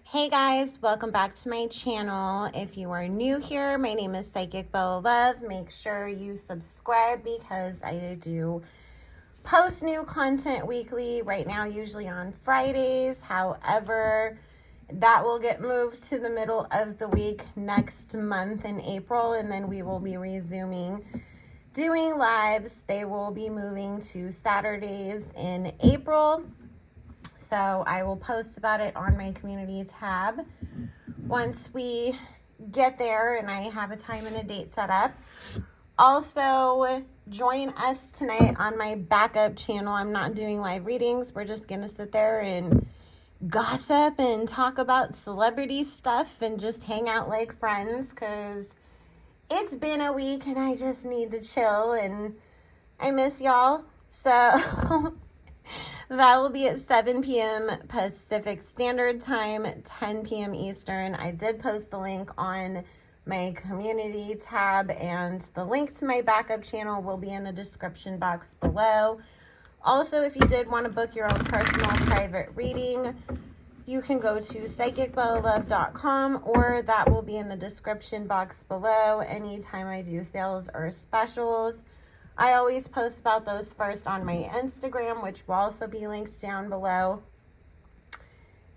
Hey guys, welcome back to my channel. If you are new here, my name is Psychic Bella Love. Make sure you subscribe because I do post new content weekly, right now usually on Fridays. However, that will get moved to the middle of the week next month in April, and then we will be resuming doing lives. They will be moving to Saturdays in April. So I will post about it on my community tab once we get there and I have a time and a date set up. Also, join us tonight on my backup channel. I'm not doing live readings. We're just going to sit there and gossip and talk about celebrity stuff and just hang out like friends because it's been a week and I just need to chill and I miss y'all. So that will be at 7 p.m. Pacific Standard Time, 10 p.m. Eastern. I did post the link on my community tab, and the link to my backup channel will be in the description box below. Also, if you did want to book your own personal private reading, you can go to psychicbellalove.com, or that will be in the description box below anytime I do sales or specials. I always post about those first on my Instagram, which will also be linked down below,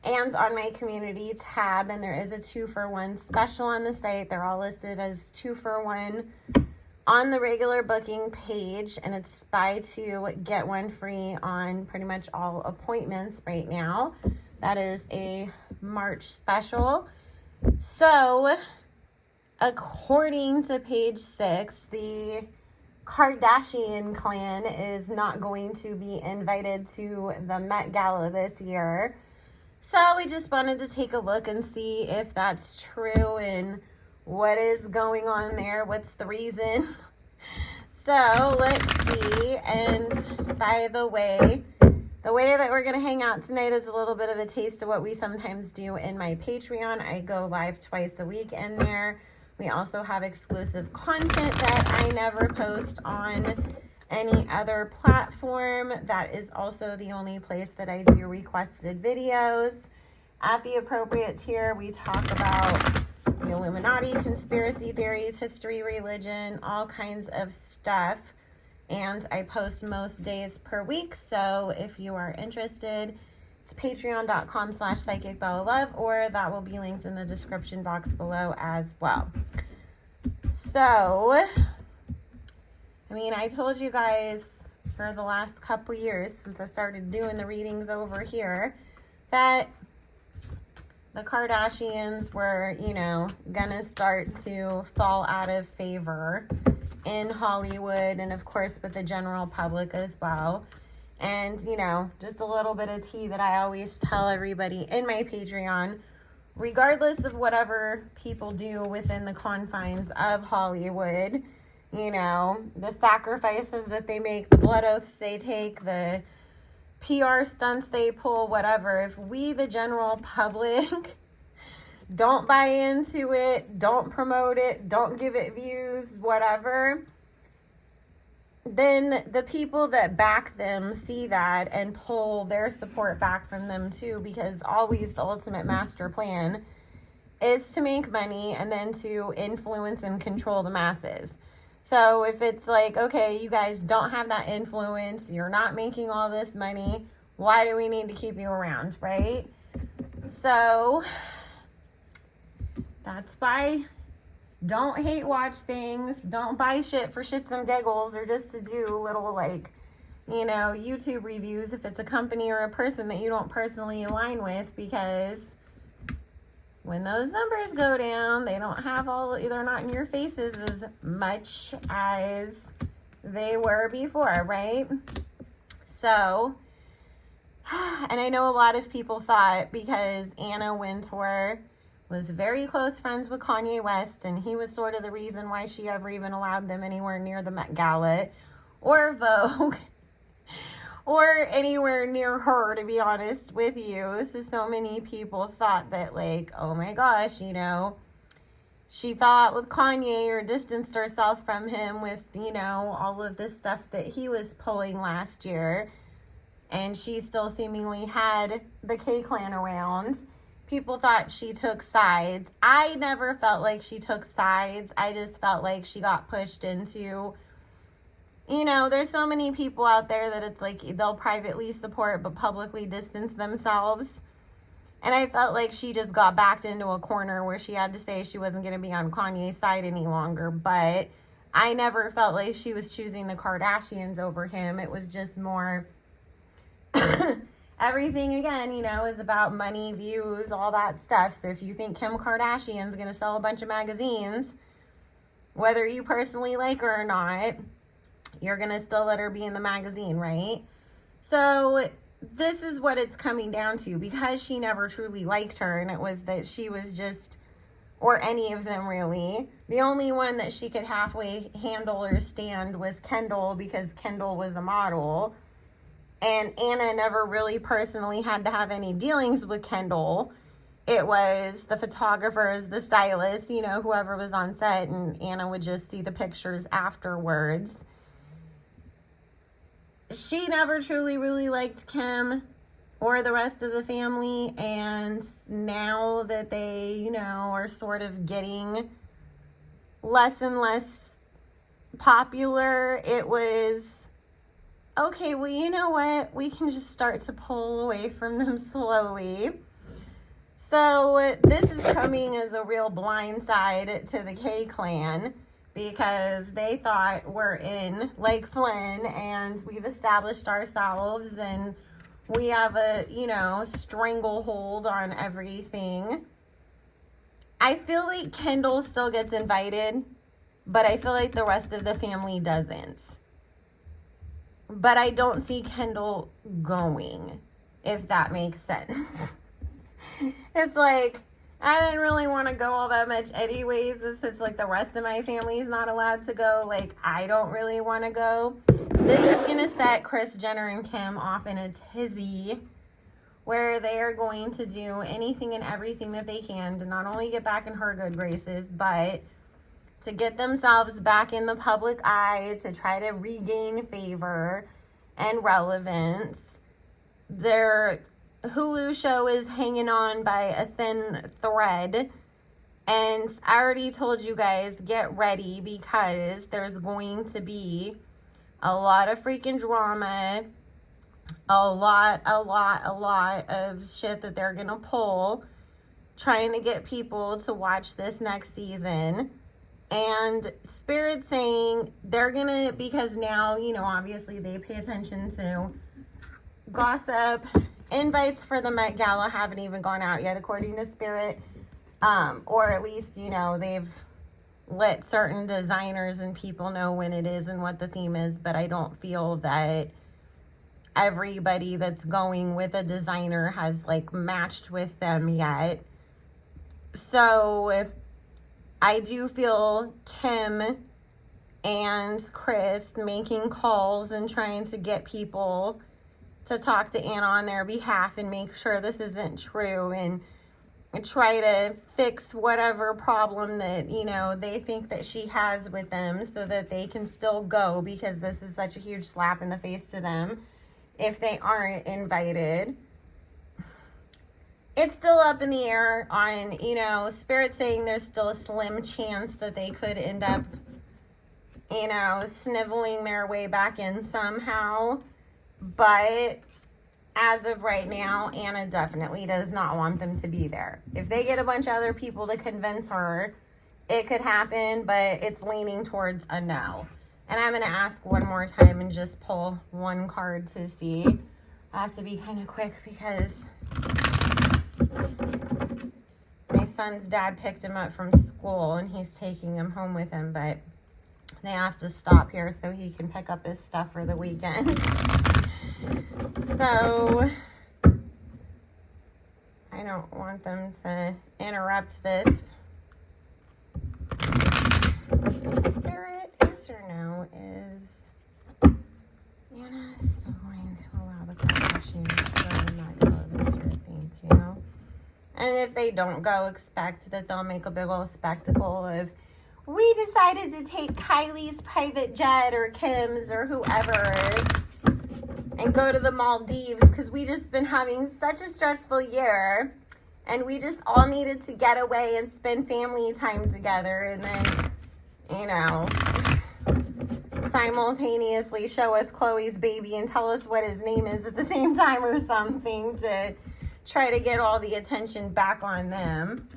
and on my community tab. And there is a 2-for-1 special on the site. They're all listed as 2-for-1 on the regular booking page, and it's buy 2, get 1 free on pretty much all appointments right now. That is a March special. So, according to page 6, the Kardashian clan is not going to be invited to the Met Gala this year. So we just wanted to take a look and see if that's true and what is going on there. What's the reason? So let's see. And by the way that we're going to hang out tonight is a little bit of a taste of what we sometimes do in my Patreon. I go live twice a week in there. We also have exclusive content that I never post on any other platform. That is also the only place that I do requested videos. At the appropriate tier, we talk about the Illuminati, conspiracy theories, history, religion, all kinds of stuff. And I post most days per week. So if you are interested, it's patreon.com/psychicbellalove, or that will be linked in the description box below as well. So, I mean, I told you guys for the last couple years since I started doing the readings over here that the Kardashians were, gonna start to fall out of favor in Hollywood and, of course, with the general public as well. And, just a little bit of tea that I always tell everybody in my Patreon, regardless of whatever people do within the confines of Hollywood, the sacrifices that they make, the blood oaths they take, the PR stunts they pull, whatever. If we, the general public, don't buy into it, don't promote it, don't give it views, whatever, then the people that back them see that and pull their support back from them too, because always the ultimate master plan is to make money and then to influence and control the masses. So if it's like, okay, you guys don't have that influence, you're not making all this money, why do we need to keep you around, right? So that's why don't hate watch things. Don't buy shit for shits and giggles or just to do little YouTube reviews if it's a company or a person that you don't personally align with, because when those numbers go down, they're not in your faces as much as they were before, right? So, and I know a lot of people thought because Anna Wintour was very close friends with Kanye West, and he was sort of the reason why she ever even allowed them anywhere near the Met Gala or Vogue or anywhere near her, to be honest with you. So many people thought that, oh my gosh, she fell out with Kanye or distanced herself from him with, all of this stuff that he was pulling last year. And she still seemingly had the K-Clan around people thought she took sides. I never felt like she took sides. I just felt like she got pushed into, you know, there's so many people out there that it's like they'll privately support but publicly distance themselves. And I felt like she just got backed into a corner where she had to say she wasn't going to be on Kanye's side any longer. But I never felt like she was choosing the Kardashians over him. It was just more everything, again, you know, is about money, views, all that stuff. So if you think Kim Kardashian's going to sell a bunch of magazines, whether you personally like her or not, you're going to still let her be in the magazine, right? So this is what it's coming down to, because she never truly liked her, and it was that she was just, or any of them really, the only one that she could halfway handle or stand was Kendall, because Kendall was a model. And Anna never really personally had to have any dealings with Kendall. It was the photographers, the stylists, you know, whoever was on set, and Anna would just see the pictures afterwards. She never truly really liked Kim or the rest of the family, and now that they, you know, are sort of getting less and less popular, it was, okay, well, you know what? We can just start to pull away from them slowly. So this is coming as a real blindside to the K-Clan, because they thought we're in like Flynn and we've established ourselves and we have a, you know, stranglehold on everything. I feel like Kendall still gets invited, but I feel like the rest of the family doesn't. But I don't see Kendall going, if that makes sense. It's like, I didn't really want to go all that much anyways, since like the rest of my family's not allowed to go. Like, I don't really want to go. This is going to set Kris Jenner and Kim off in a tizzy, where they are going to do anything and everything that they can to not only get back in her good graces, but to get themselves back in the public eye, to try to regain favor and relevance. Their Hulu show is hanging on by a thin thread, and I already told you guys, get ready, because there's going to be a lot of freaking drama, a lot of shit that they're gonna pull, trying to get people to watch this next season. And Spirit saying they're gonna, because now, you know, obviously they pay attention to gossip. Invites for the Met Gala haven't even gone out yet, according to Spirit. Or at least, you know, they've let certain designers and people know when it is and what the theme is. But I don't feel that everybody that's going with a designer has, like, matched with them yet. So I do feel Kim and Kris making calls and trying to get people to talk to Anna on their behalf and make sure this isn't true, and try to fix whatever problem that, you know, they think that she has with them, so that they can still go, because this is such a huge slap in the face to them if they aren't invited. It's still up in the air on, you know, Spirit saying there's still a slim chance that they could end up, you know, sniveling their way back in somehow. But as of right now, Anna definitely does not want them to be there. If they get a bunch of other people to convince her, it could happen, but it's leaning towards a no. And I'm going to ask one more time and just pull one card to see. I have to be kind of quick because my son's dad picked him up from school and he's taking him home with him, but they have to stop here so he can pick up his stuff for the weekend. So I don't want them to interrupt this. Spirit, yes or no, is Anna still going to allow the Kardashians to go to Met Gala this year? Thank you. And if they don't go, expect that they'll make a big old spectacle of, we decided to take Kylie's private jet or Kim's or whoever's and go to the Maldives because we just been having such a stressful year and we just all needed to get away and spend family time together, and then, you know, simultaneously show us Chloe's baby and tell us what his name is at the same time or something to try to get all the attention back on them.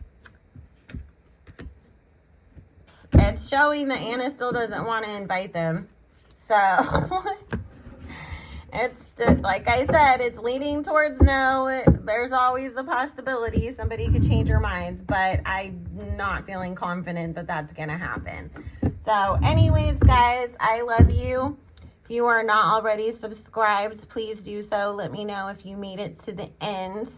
It's showing that Anna still doesn't want to invite them. So, it's, like I said, it's leaning towards no. There's always a possibility somebody could change their minds, but I'm not feeling confident that that's going to happen. So, anyways, guys, I love you. If you are not already subscribed, please do so. Let me know if you made it to the end.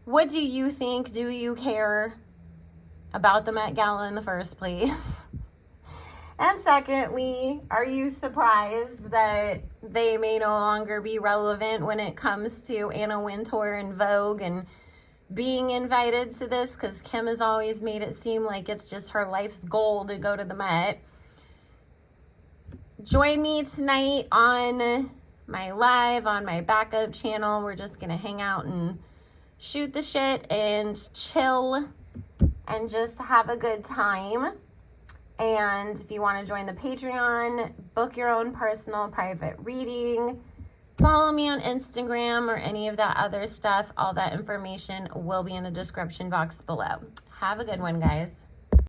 What do you think? Do you care about the Met Gala in the first place? And secondly, are you surprised that they may no longer be relevant when it comes to Anna Wintour and Vogue and being invited to this? Because Kim has always made it seem like it's just her life's goal to go to the Met. Join me tonight on my live, on my backup channel. We're just going to hang out and shoot the shit and chill and just have a good time. And if you want to join the Patreon, book your own personal private reading, follow me on Instagram or any of that other stuff. All that information will be in the description box below. Have a good one, guys.